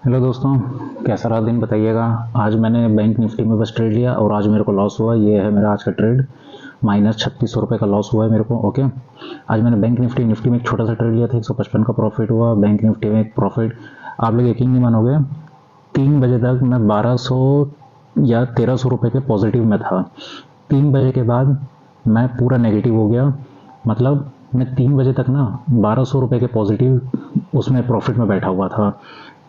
Hello दोस्तों, कैसा रहा दिन बताइएगा। आज मैंने बैंक निफ्टी में बस ट्रेड लिया और आज मेरे को लॉस हुआ। ये है मेरा आज का ट्रेड, -3600 रुपये का लॉस हुआ है मेरे को। ओके, आज मैंने बैंक निफ्टी निफ्टी में एक छोटा सा ट्रेड लिया था, 155 का प्रॉफिट हुआ। बैंक निफ्टी में एक प्रॉफिट, आप लोग यकीन नहीं मानोगे, 3 बजे तक मैं 1200 या 1300 रुपये के पॉजिटिव में था। 3 बजे के बाद मैं पूरा नेगेटिव हो गया। मतलब मैं 3 बजे तक ना 1200 रुपये के पॉजिटिव उसमें प्रॉफिट में बैठा हुआ था।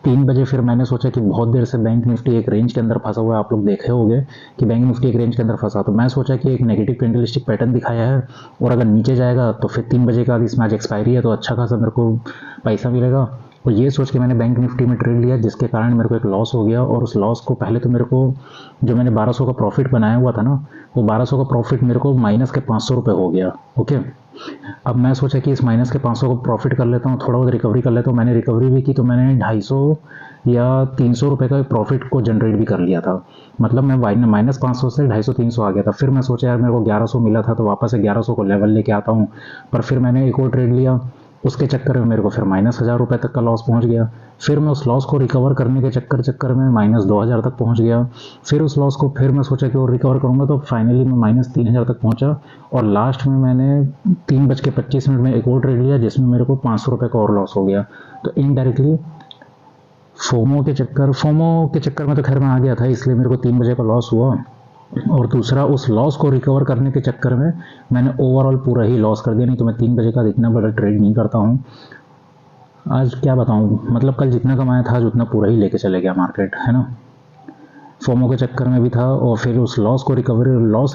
3 बजे फिर मैंने सोचा कि बहुत देर से बैंक निफ्टी एक रेंज के अंदर फंसा हुआ है, आप लोग देखे होंगे कि बैंक निफ्टी एक रेंज के अंदर फंसा। तो मैं सोचा कि एक नेगेटिव कैंडलस्टिक पैटर्न दिखाया है और अगर नीचे जाएगा तो फिर 3 बजे के बाद इसमें आज एक्सपायरी है तो अच्छा खासा मेरे को पैसा मिलेगा। और ये सोच के मैंने बैंक निफ्टी में ट्रेड लिया, जिसके कारण मेरे को एक लॉस हो गया। और उस लॉस को पहले तो मेरे को, जो मैंने 1200 का प्रॉफिट बनाया हुआ था ना, वो 1200 का प्रॉफिट मेरे को माइनस के 500 रुपये हो गया। ओके, अब मैं सोचा कि इस माइनस के 500 को प्रॉफिट कर लेता हूँ, थोड़ा बहुत रिकवरी कर लेता हूँ। मैंने रिकवरी भी की तो मैंने 250 या 300 रुपये का प्रॉफिट को जनरेट भी कर लिया था। मतलब मैं -500 से 250-300 आ गया था। फिर मैं सोचा यार मेरे को 1100 मिला था तो वापस से 1100 को लेवल लेके आता हूँ। पर फिर मैंने एक और ट्रेड लिया, उसके चक्कर में मेरे को फिर -1000 रुपये तक का लॉस पहुंच गया। फिर मैं उस लॉस को रिकवर करने के चक्कर में -2000 तक पहुंच गया। फिर उस लॉस को फिर मैं सोचा कि और रिकवर करूंगा, तो फाइनली मैं -3000 तक पहुंचा। और लास्ट में मैंने 3:25 में एक और ट्रेड लिया, जिसमें मेरे को 500 रुपये का और लॉस हो गया। तो इनडायरेक्टली फोमो के चक्कर में तो खैर मैं आ गया था, इसलिए मेरे को 3 बजे का लॉस हुआ। और दूसरा, उस लॉस को रिकवर करने के चक्कर में मैंने ओवरऑल पूरा ही लॉस कर दिया। नहीं तो मैं 3 बजे का इतना बड़ा ट्रेड नहीं करता हूँ। आज क्या बताऊँ, मतलब कल जितना कमाया था आज उतना पूरा ही लेके चले गया मार्केट, है ना। फोमो के चक्कर में भी था और फिर उस लॉस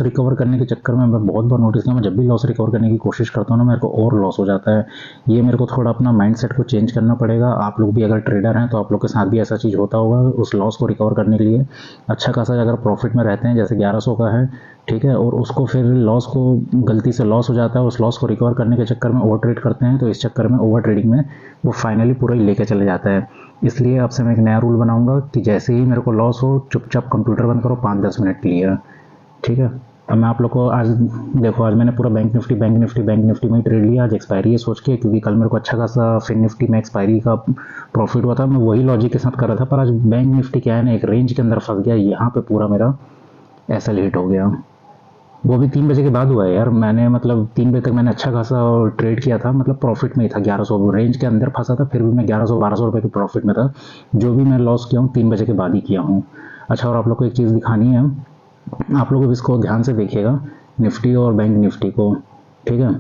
रिकवर करने के चक्कर में मैं बहुत बार नोटिस किया, मैं जब भी लॉस रिकवर करने की कोशिश करता हूँ ना, मेरे को और लॉस हो जाता है। ये मेरे को थोड़ा अपना माइंडसेट को चेंज करना पड़ेगा। आप लोग भी अगर ट्रेडर हैं तो आप लोग के साथ भी ऐसा चीज़ होता होगा। उस लॉस को रिकवर करने के लिए अच्छा खासा अगर प्रॉफिट में रहते हैं, जैसे 1100 का है, ठीक है, और उसको फिर लॉस को, गलती से लॉस हो जाता है, उस लॉस को रिकवर करने के चक्कर में ओवर ट्रेड करते हैं, तो इस चक्कर में ओवर ट्रेडिंग में वो फाइनली पूरा ही लेके चले जाता है। इसलिए आपसे मैं एक नया रूल बनाऊंगा कि जैसे ही मेरे को लॉस हो, चुपचाप कंप्यूटर बंद करो 5-10 मिनट के लिए, ठीक है। अब मैं आप लोग को आज देखो, आज मैंने पूरा बैंक निफ्टी में ही ट्रेड लिया। आज एक्सपायरी है सोच के, क्योंकि कल मेरे को अच्छा खासा फिन निफ्टी में एक्सपायरी का प्रॉफिट हुआ था। मैं वही लॉजिक के साथ कर रहा था, पर आज बैंक निफ्टी क्या है ना, एक रेंज के अंदर फंस गया। यहाँ पे पूरा मेरा ऐसा हिट हो गया। वो भी 3 बजे के बाद हुआ है यार। मैंने मतलब 3 बजे तक मैंने अच्छा खासा ट्रेड किया था, मतलब प्रॉफिट में ही था। 1100 रेंज के अंदर फंसा था, फिर भी मैं 1100-1200 रुपये के प्रॉफिट में था। जो भी मैं लॉस किया हूँ 3 बजे के बाद ही किया हूँ। अच्छा, और आप लोग को एक चीज़ दिखानी है, आप लोग इसको ध्यान से देखिएगा, निफ्टी और बैंक निफ्टी को, ठीक है।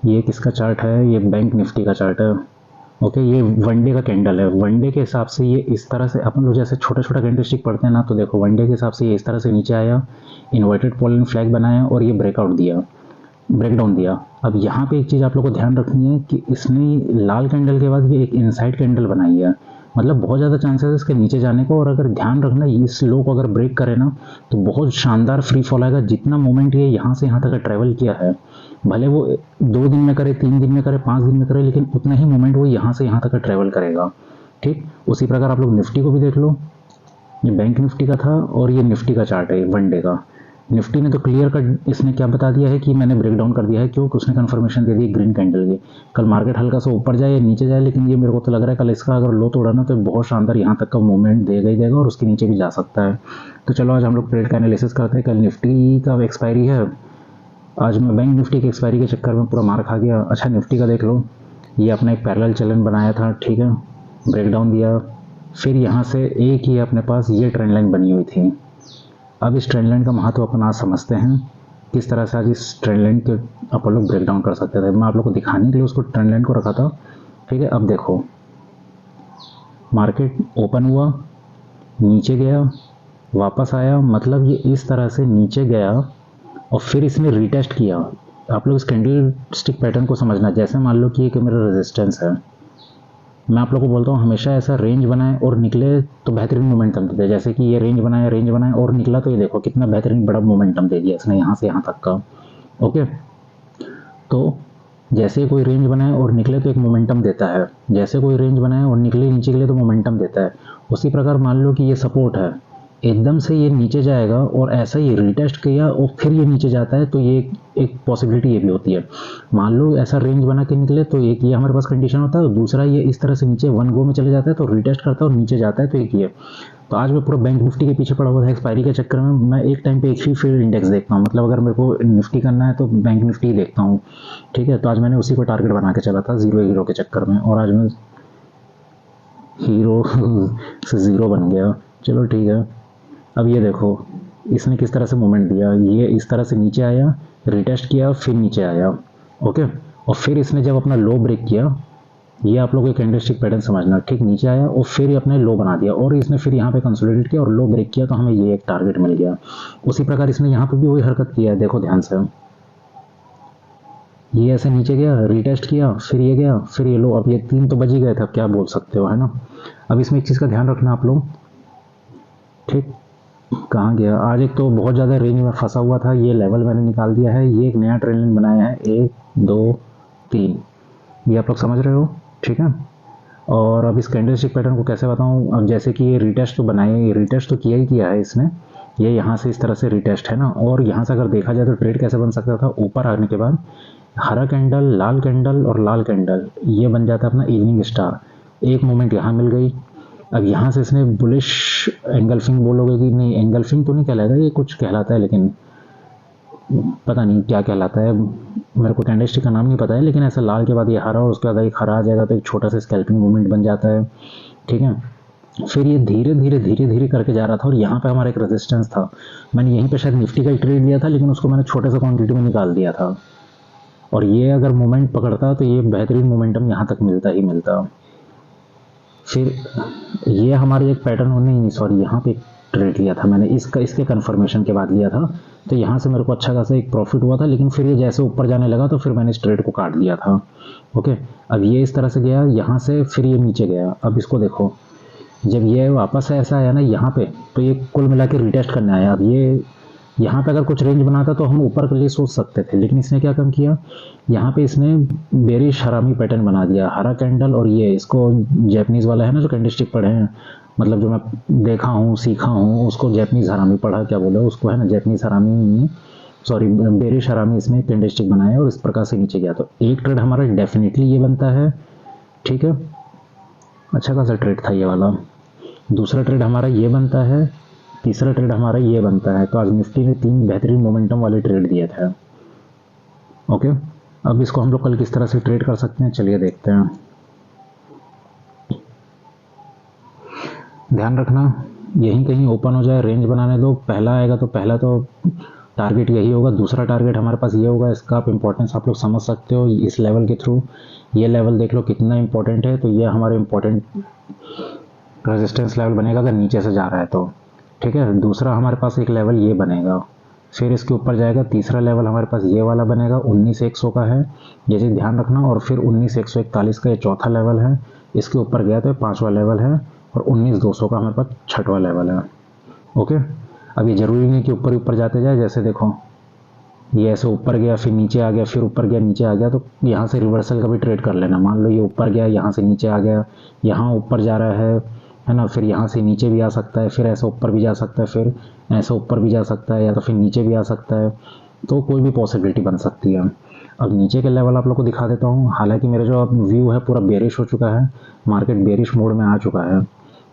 ये किसका चार्ट है? ये बैंक निफ्टी का चार्ट है। ओके, ये वनडे का कैंडल है। वनडे के हिसाब से ये इस तरह से, अपन लोग जैसे छोटा छोटा कैंडल स्टिक पढ़ते हैं ना, तो देखो वनडे के हिसाब से ये इस तरह से नीचे आया, इन्वर्टेड पोलैंड फ्लैग बनाया और ये ब्रेकडाउन दिया। अब यहाँ पे एक चीज़ आप लोग को ध्यान रखनी है कि इसने लाल कैंडल के बाद ये एक इनसाइड कैंडल बनाई है। मतलब बहुत ज़्यादा चांसेस है इसके नीचे जाने को। और अगर ध्यान रखना, इस लो को अगर ब्रेक करे ना तो बहुत शानदार फ्री फॉल आएगा। जितना मोमेंट ये यहाँ से यहाँ तक ट्रैवल किया है, भले वो 2 दिन में करे, 3 दिन में करे, 5 दिन में करे, लेकिन उतना ही मोमेंट वो यहाँ से यहाँ तक ट्रैवल करेगा, ठीक। उसी प्रकार आप लोग निफ्टी को भी देख लो। ये बैंक निफ्टी का था और ये निफ्टी का चार्ट है वनडे का। निफ्टी ने तो क्लियर कट इसने क्या बता दिया है कि मैंने ब्रेकडाउन कर दिया है, क्यों? उसने कन्फर्मेशन दे दी ग्रीन कैंडल की। कल मार्केट हल्का सा ऊपर जाए या नीचे जाए, लेकिन ये मेरे को तो लग रहा है कल इसका अगर लो तोड़ा ना तो बहुत शानदार यहाँ तक का मूवमेंट देगा ही देगा और उसके नीचे भी जा सकता है। तो चलो आज हम लोग ट्रेड का एनालिसिस करते हैं। कल निफ्टी का एक्सपायरी है, आज मैं बैंक निफ्टी की एक्सपायरी के चक्कर में पूरा मार खा गया। अच्छा, निफ्टी का देख लो, ये अपना एक पैरेलल चलन बनाया था, ठीक है, ब्रेकडाउन दिया। फिर यहाँ से एक ही अपने पास ये ट्रेंड लाइन बनी हुई थी। अब इस ट्रेंड लाइन का महत्व अपन आज समझते हैं, किस तरह से आज इस ट्रेंड लाइन के अपन लोग ब्रेकडाउन कर सकते थे। मैं आप लोग को दिखाने के लिए उसको ट्रेंड लाइन को रखा था, ठीक है। अब देखो, मार्केट ओपन हुआ, नीचे गया, वापस आया, मतलब ये इस तरह से नीचे गया और फिर इसने रीटेस्ट किया। आप लोग इस कैंडल स्टिक पैटर्न को समझना। जैसे मान लो कि ये मेरा रेजिस्टेंस है, मैं आप लोग को बोलता हूँ हमेशा ऐसा रेंज बनाए और निकले तो बेहतरीन मोमेंटम देते हैं। जैसे कि ये रेंज बनाया और निकला, तो ये देखो कितना बेहतरीन बड़ा मोमेंटम दे दिया इसने यहाँ से यहाँ तक का। ओके, तो जैसे कोई रेंज बनाए और निकले तो एक मोमेंटम देता है, जैसे कोई रेंज बनाए और निकले नीचे के लिए तो मोमेंटम देता है। उसी प्रकार मान लो कि ये सपोर्ट है, एकदम से ये नीचे जाएगा और ऐसा ही रिटेस्ट किया और फिर ये नीचे जाता है, तो ये एक पॉसिबिलिटी ये भी होती है। मान लो ऐसा रेंज बना के निकले, तो एक ये हमारे पास कंडीशन होता है, और दूसरा ये इस तरह से नीचे वन गो में चले जाता है तो रिटेस्ट करता है और नीचे जाता है, तो एक ये। तो आज मैं पूरा बैंक निफ्टी के पीछे पड़ा हुआ था एक्सपायरी के चक्कर में। मैं एक टाइम पे एक ही फील्ड इंडेक्स देखता हूँ, मतलब अगर मेरे को निफ्टी करना है तो बैंक निफ्टी देखता हूँ, ठीक है। तो आज मैंने उसी को टारगेट बना के चला था जीरो हीरो के चक्कर में, और आज मैं हीरो से ज़ीरो बन गया। चलो ठीक है। अब ये देखो इसने किस तरह से मूवमेंट दिया, ये इस तरह से नीचे आया, रिटेस्ट किया, फिर नीचे आया, ओके। और फिर इसने जब अपना लो ब्रेक किया, ये आप लोग एक कैंडलस्टिक पैटर्न समझना, ठीक, नीचे आया और फिर ये अपने लो बना दिया, और इसने फिर यहाँ पे कंसोलिडेट किया और लो ब्रेक किया, तो हमें ये एक टारगेट मिल गया। उसी प्रकार इसने यहाँ पे भी वही हरकत किया है, देखो ध्यान से। ये ऐसे नीचे गया, रिटेस्ट किया, फिर ये गया, फिर ये लो। अब ये 3 तो बज ही गए थे, अब क्या बोल सकते हो, है ना। अब इसमें एक चीज़ का ध्यान रखना आप लोग, ठीक। कहाँ गया आज, एक तो बहुत ज़्यादा रेंज में फंसा हुआ था, ये लेवल मैंने निकाल दिया है, ये एक नया ट्रेंड लाइन बनाया है, 1 2 3, ये आप लोग समझ रहे हो, ठीक है। और अब इस कैंडलस्टिक पैटर्न को कैसे बताऊं, अब जैसे कि ये रिटेस्ट तो बनाए, ये रिटेस्ट तो किया ही किया है इसने, ये यहाँ से इस तरह से रिटेस्ट है ना, और यहाँ से अगर देखा जाए तो ट्रेड कैसे बन सकता था, ऊपर आने के बाद हरा कैंडल, लाल कैंडल और लाल कैंडल, ये बन जाता है अपना इवनिंग स्टार। एक मोमेंट यहाँ मिल गई, अब यहाँ से इसने बुलिश एंगल्फिंग बोलोगे कि नहीं, एंगल्फिंग तो नहीं कहलाता, ये कुछ कहलाता है, लेकिन पता नहीं क्या कहलाता है, मेरे को कैंडलस्टिक का नाम नहीं पता है, लेकिन ऐसा लाल के बाद ये हरा और उसके बाद एक हरा आ जाएगा, तो एक छोटा सा स्कैल्पिंग मूवमेंट बन जाता है, ठीक है। फिर ये धीरे धीरे धीरे धीरे करके जा रहा था, और यहाँ पे हमारा एक रेजिस्टेंस था, मैंने यहीं पे शायद निफ्टी का ट्रेड लिया था, लेकिन उसको मैंने छोटे से क्वांटिटी में निकाल दिया था, और ये अगर मोमेंट पकड़ता तो ये बेहतरीन मोमेंटम यहाँ तक मिलता ही मिलता। फिर ये हमारे एक पैटर्न नहीं, सॉरी, यहाँ पे ट्रेड लिया था मैंने, इसके कन्फर्मेशन के बाद लिया था, तो यहाँ से मेरे को अच्छा खासा एक प्रॉफिट हुआ था, लेकिन फिर ये जैसे ऊपर जाने लगा तो फिर मैंने इस ट्रेड को काट दिया था, ओके। अब ये इस तरह से गया यहाँ से, फिर ये नीचे गया। अब इसको देखो, जब ये वापस ऐसा आया ना यहाँ पे, तो ये कुल मिला के रिटेस्ट करने आया। अब ये यहाँ पे अगर कुछ रेंज बनाता तो हम ऊपर के लिए सोच सकते थे, लेकिन इसने क्या काम किया, यहाँ पे इसने बेरिश हरामी पैटर्न बना दिया, हरा कैंडल, और ये इसको जैपनीज़ वाला है ना जो कैंडलस्टिक पढ़े हैं, मतलब जो मैं देखा हूँ सीखा हूँ उसको जैपनीज़ हरामी पढ़ा, क्या बोले उसको, है ना, जैपनीज़ हरामी, सॉरी बेरिश हरामी इसने कैंडलस्टिक बनाया और इस प्रकार से नीचे गया। तो एक ट्रेड हमारा डेफिनेटली ये बनता है, ठीक है, अच्छा खासा ट्रेड था ये वाला। दूसरा ट्रेड हमारा ये बनता है, तीसरा ट्रेड हमारा ये बनता है। तो आज निफ्टी ने 3 बेहतरीन मोमेंटम वाले ट्रेड दिए थे, ओके। अब इसको हम लोग कल किस तरह से ट्रेड कर सकते हैं, चलिए देखते हैं। ध्यान रखना यहीं कहीं ओपन हो जाए, रेंज बनाने दो, पहला आएगा तो पहला तो टारगेट यही होगा, दूसरा टारगेट हमारे पास ये होगा। इसका आप इंपॉर्टेंस आप लोग समझ सकते हो इस लेवल के थ्रू, ये लेवल देख लो कितना इंपॉर्टेंट है, तो ये हमारे इंपॉर्टेंट रेजिस्टेंस लेवल बनेगा अगर नीचे से जा रहा है तो, ठीक है। दूसरा हमारे पास एक लेवल ये बनेगा, फिर इसके ऊपर जाएगा, तीसरा लेवल हमारे पास ये वाला बनेगा 19,100 का है, ये चीज़ ध्यान रखना। और फिर 19,141 का ये चौथा लेवल है, इसके ऊपर गया तो 5वां लेवल है, और 19,200 का हमारे पास 6वां लेवल है, ओके। अब ये ज़रूरी नहीं कि ऊपर ही ऊपर जाते जाए, जैसे देखो ये ऐसे ऊपर गया फिर नीचे आ गया, फिर ऊपर गया नीचे आ गया, तो यहाँ से रिवर्सल का भी ट्रेड कर लेना। मान लो ये ऊपर गया, यहाँ से नीचे आ गया, यहाँ ऊपर जा रहा है ना, फिर यहाँ से नीचे भी आ सकता है, फिर ऐसा ऊपर भी जा सकता है, फिर ऐसा ऊपर भी जा सकता है, या तो फिर नीचे भी आ सकता है, तो कोई भी पॉसिबिलिटी बन सकती है। अब नीचे के लेवल आप लोग को दिखा देता हूँ। हालांकि मेरा जो व्यू है पूरा बेरिश हो चुका है, मार्केट बेरिश मोड में आ चुका है,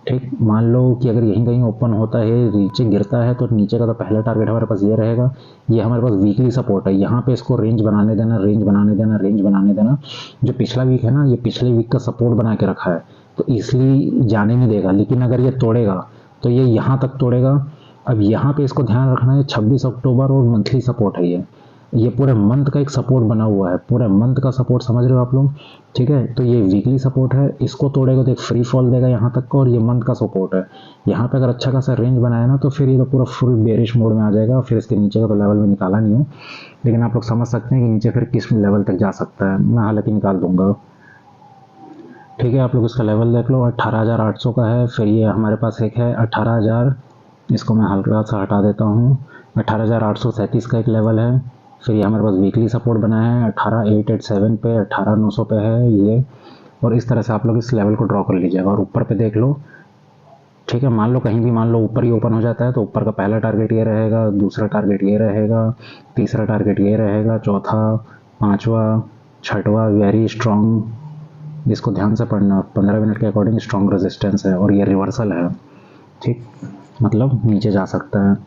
ठीक। मान लो कि अगर यहीं कहीं ओपन होता है, नीचे गिरता है, तो नीचे का तो पहला टारगेट हमारे पास ये रहेगा, ये हमारे पास वीकली सपोर्ट है, यहाँ पे इसको रेंज बनाने देना, रेंज बनाने देना, रेंज बनाने देना। जो पिछला वीक है ना, ये पिछले वीक का सपोर्ट बना के रखा है, तो इसलिए जाने नहीं देगा। लेकिन अगर ये तोड़ेगा तो ये यहाँ तक तोड़ेगा। अब यहाँ पे इसको ध्यान रखना है, 26 अक्टूबर और मंथली सपोर्ट है ये पूरे मंथ का एक सपोर्ट बना हुआ है, पूरे मंथ का सपोर्ट, समझ रहे हो आप लोग, ठीक है। तो ये वीकली सपोर्ट है, इसको तोड़ेगा तो एक फ्री फॉल देगा यहाँ तक का, और ये मंथ का सपोर्ट है। यहाँ पे अगर अच्छा खासा रेंज बनाया ना, तो फिर ये तो पूरा फुल बेरिश मोड में आ जाएगा। फिर इसके नीचे का तो लेवल में निकाला नहीं हूँ, लेकिन आप लोग समझ सकते हैं कि नीचे फिर किस लेवल तक जा सकता है, मैं हालांकि निकाल दूंगा, ठीक है। आप लोग इसका लेवल देख लो, 18,800 का है। फिर ये हमारे पास एक है 18,000, इसको मैं हल्का सा हटा देता हूँ, 18,837 का एक लेवल है। फिर ये हमारे पास वीकली सपोर्ट बनाया है 18,887 पे, 18,900 पे है ये, और इस तरह से आप लोग इस लेवल को ड्रॉ कर लीजिएगा। और ऊपर पे देख लो ठीक है, मान लो कहीं भी मान लो ऊपर ही ओपन हो जाता है तो ऊपर का पहला टारगेट ये रहेगा, दूसरा टारगेट ये रहेगा, तीसरा टारगेट ये रहेगा, चौथा, पांचवा, छठवा, वेरी स्ट्रॉन्ग। इसको ध्यान से पढ़ना, 15 मिनट के अकॉर्डिंग स्ट्रॉन्ग रेजिस्टेंस है और ये रिवर्सल है। ठीक, मतलब नीचे जा सकता है।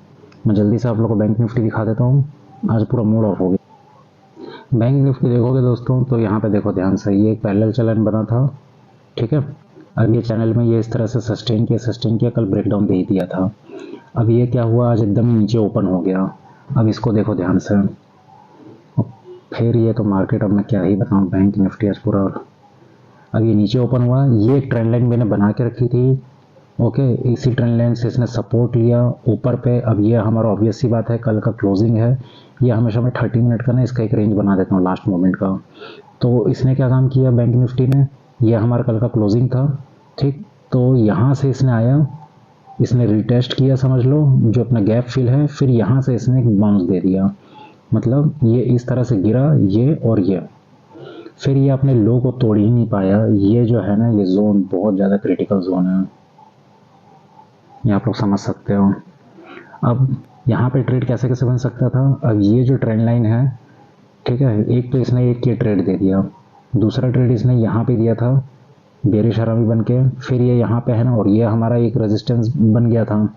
मैं जल्दी से आप लोग को बैंक निफ्टी दिखा देता हूँ, आज पूरा मूड ऑफ हो गया। बैंक निफ्टी देखोगे दोस्तों तो यहाँ पे देखो ध्यान से, ये एक पैरेलल चैनल बना था, ठीक है। अब ये चैनल में ये इस तरह से सस्टेन किया, कल ब्रेकडाउन दे ही दिया था। अब ये क्या हुआ, आज एकदम ही नीचे ओपन हो गया। अब इसको देखो ध्यान से, फिर ये तो मार्केट, अब मैं क्या ही बताऊँ, बैंक निफ्टी आज पूरा, अब ये नीचे ओपन हुआ। ये एक ट्रेंड लाइन मैंने बना के रखी थी, ओके। इसी ट्रेंड लाइन से इसने सपोर्ट लिया ऊपर पे। अब ये हमारा ऑब्वियस सी बात है, कल का क्लोजिंग है, ये हमेशा मैं 30 मिनट का ना इसका एक रेंज बना देता हूँ लास्ट मोमेंट का। तो इसने क्या काम किया बैंक निफ्टी ने, ये हमारा कल का क्लोजिंग था, ठीक। तो यहाँ से इसने आया, इसने रिटेस्ट किया समझ लो, जो अपना गैप फिल है, फिर यहाँ से इसने एक बाउंस दे दिया, मतलब ये इस तरह से गिरा, ये और ये, फिर ये अपने लो को तोड़ ही नहीं पाया। ये जो है ना, ये जोन बहुत ज़्यादा क्रिटिकल जोन है, ये आप लोग समझ सकते हो। अब यहाँ पे ट्रेड कैसे कैसे बन सकता था, अब ये जो ट्रेंड लाइन है, ठीक है, एक तो इसने एक ये ट्रेड दे दिया, दूसरा ट्रेड इसने यहाँ पे दिया था बेरिश हरामी बन के, फिर ये यहाँ पे है ना, और ये हमारा एक रेजिस्टेंस बन गया था।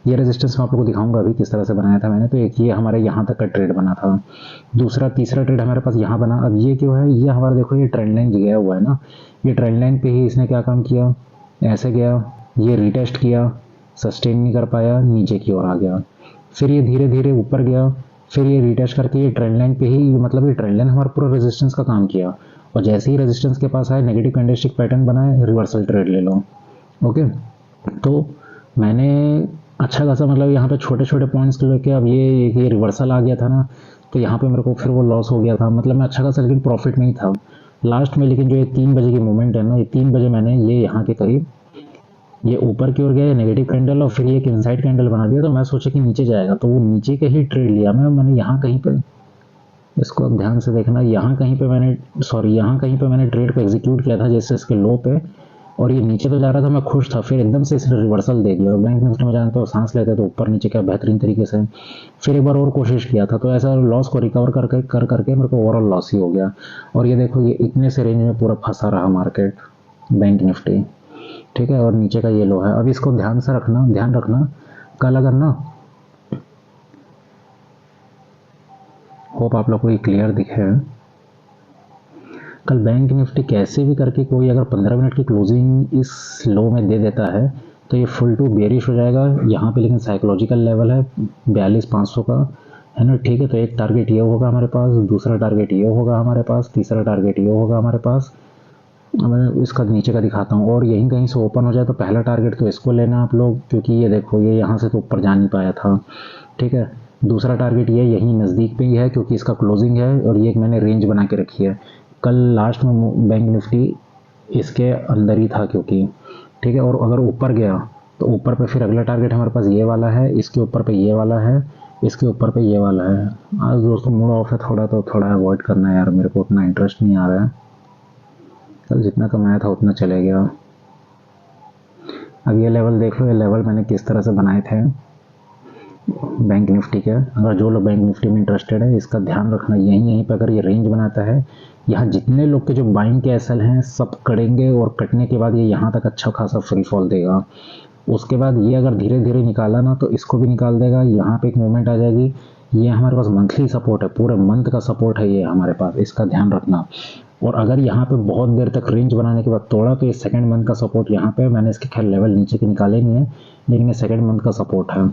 ये रेजिस्टेंस मैं आप लोगों को दिखाऊंगा अभी किस तरह से बनाया था मैंने। तो एक ये हमारे यहाँ तक का ट्रेड बना था, दूसरा तीसरा ट्रेड हमारे पास यहाँ बना। अब ये क्यों है, ये हमारा देखो ये ट्रेंड लाइन गया हुआ है ना, ये ट्रेंड लाइन पे ही इसने क्या काम किया, ऐसे गया, ये रिटेस्ट किया, सस्टेन नहीं कर पाया, नीचे की ओर आ गया, फिर ये धीरे धीरे ऊपर गया, फिर ये रिटेस्ट करके ये ट्रेंड लाइन पे ही, मतलब ये ट्रेंड लाइन हमारा पूरा रेजिस्टेंस का काम किया, और जैसे ही रेजिस्टेंस के पास आए नेगेटिव कैंडलस्टिक पैटर्न बनाए, रिवर्सल ट्रेड ले लो, ओके। तो मैंने अच्छा खासा, मतलब यहाँ पे छोटे छोटे पॉइंट्स लेके, अब ये रिवर्सल आ गया था ना, तो यहाँ पे मेरे को फिर वो लॉस हो गया था, मतलब मैं अच्छा खासा लेकिन प्रॉफिट में ही था लास्ट में। लेकिन जो ये 3 बजे की मूवमेंट है ना, ये 3 बजे मैंने ये यहाँ के करीब ये ऊपर की ओर गया नेगेटिव कैंडल, और फिर ये एक इनसाइड कैंडल बना दिया, तो मैं सोचा कि नीचे जाएगा, तो वो नीचे का ही ट्रेड लिया मैंने यहाँ कहीं पे, इसको अब ध्यान से देखना, यहाँ कहीं पे मैंने ट्रेड को एग्जीक्यूट किया था जैसे इसके लो पे, और ये नीचे तो जा रहा था, मैं खुश था, फिर एकदम से इसने रिवर्सल दे दिया। और बैंक निफ्टी में जानते हो सांस लेते तो ऊपर नीचे क्या बेहतरीन तरीके से, फिर एक बार और कोशिश किया था, तो ऐसा लॉस को रिकवर करके मेरे को ओवरऑल लॉस ही हो गया। और ये देखो ये इतने से रेंज में पूरा फंसा रहा मार्केट, बैंक निफ्टी, ठीक है, और नीचे का ये लो है। अब इसको ध्यान रखना, कल अगर ना, होप आप लोग को ये क्लियर दिखे, कल बैंक निफ्टी कैसे भी करके कोई अगर 15 मिनट की क्लोजिंग इस लो में दे देता है तो ये फुल टू बेरिश हो जाएगा यहाँ पे। लेकिन साइकोलॉजिकल लेवल है 42,500 का, है ना, ठीक है। तो एक टारगेट ये होगा हमारे पास, दूसरा टारगेट ये होगा हमारे पास, तीसरा टारगेट ये होगा हमारे पास। मैं इसका नीचे का दिखाता हूँ, और यहीं कहीं से ओपन हो जाए तो पहला टारगेट तो इसको लेना आप लोग, क्योंकि ये देखो ये यहाँ से तो ऊपर जा नहीं पाया था, ठीक है। दूसरा टारगेट ये यहीं नज़दीक पे ही है क्योंकि इसका क्लोजिंग है, और ये एक मैंने रेंज बना के रखी है। कल लास्ट में बैंक निफ्टी इसके अंदर ही था क्योंकि, ठीक है। और अगर ऊपर गया तो ऊपर पे फिर अगला टारगेट हमारे पास ये वाला है, इसके ऊपर पे ये वाला है, इसके ऊपर पे ये वाला है। आज दोस्तों मूड ऑफ है थोड़ा, तो थोड़ा अवॉइड करना है यार, मेरे को उतना इंटरेस्ट नहीं आ रहा है। कल जितना कमाया था उतना चले गया। अब ये लेवल देख लो, ये लेवल मैंने किस तरह से बनाए थे बैंक निफ्टी के। अगर जो लोग बैंक निफ्टी में इंटरेस्टेड है इसका ध्यान रखना, यहीं पे अगर ये रेंज बनाता है, यहाँ जितने लोग के जो बाइंग के एसएल हैं सब कटेंगे, और कटने के बाद ये यहाँ तक अच्छा खासा फ्री फॉल देगा। उसके बाद ये अगर धीरे धीरे निकाला ना तो इसको भी निकाल देगा, यहाँ पे एक मूवमेंट आ जाएगी। ये हमारे पास मंथली सपोर्ट है, पूरे मंथ का सपोर्ट है ये हमारे पास, इसका ध्यान रखना। और अगर यहाँ पे बहुत देर तक रेंज बनाने के बाद तोड़ा तो ये सेकंड मंथ का सपोर्ट यहाँ पे, मैंने इसके खैर लेवल नीचे के निकाले नहीं है, लेकिन ये सेकंड मंथ का सपोर्ट है,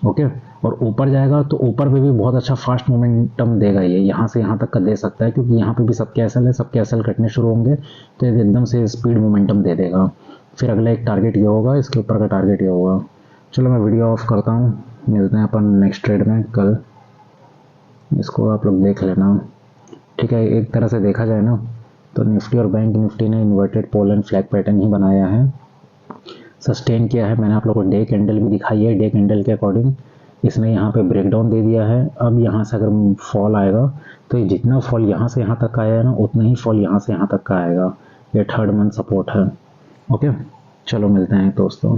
ओके। और ऊपर जाएगा तो ऊपर पे भी बहुत अच्छा फास्ट मोमेंटम देगा, ये यहाँ से यहाँ तक का दे सकता है, क्योंकि यहाँ पे भी सबके एसएल है, सबके एसएल कटने शुरू होंगे तो ये एकदम से स्पीड मोमेंटम दे देगा। फिर अगला एक टारगेट ये होगा, इसके ऊपर का टारगेट ये होगा। चलो मैं वीडियो ऑफ करता हूँ, मिलते हैं अपन नेक्स्ट ट्रेड में कल, इसको आप लोग देख लेना, ठीक है। एक तरह से देखा जाए ना तो निफ्टी और बैंक निफ्टी ने inverted pole and flag pattern ही बनाया है, सस्टेन किया है। मैंने आप लोगों को डे कैंडल भी दिखाई है, डे कैंडल के अकॉर्डिंग इसने यहाँ पे ब्रेकडाउन दे दिया है। अब यहाँ से अगर फॉल आएगा तो ये जितना फॉल यहाँ से यहाँ तक का आया है ना, उतना ही फॉल यहाँ से यहाँ तक का आएगा। ये थर्ड मंथ सपोर्ट है, ओके। चलो मिलते हैं दोस्तों।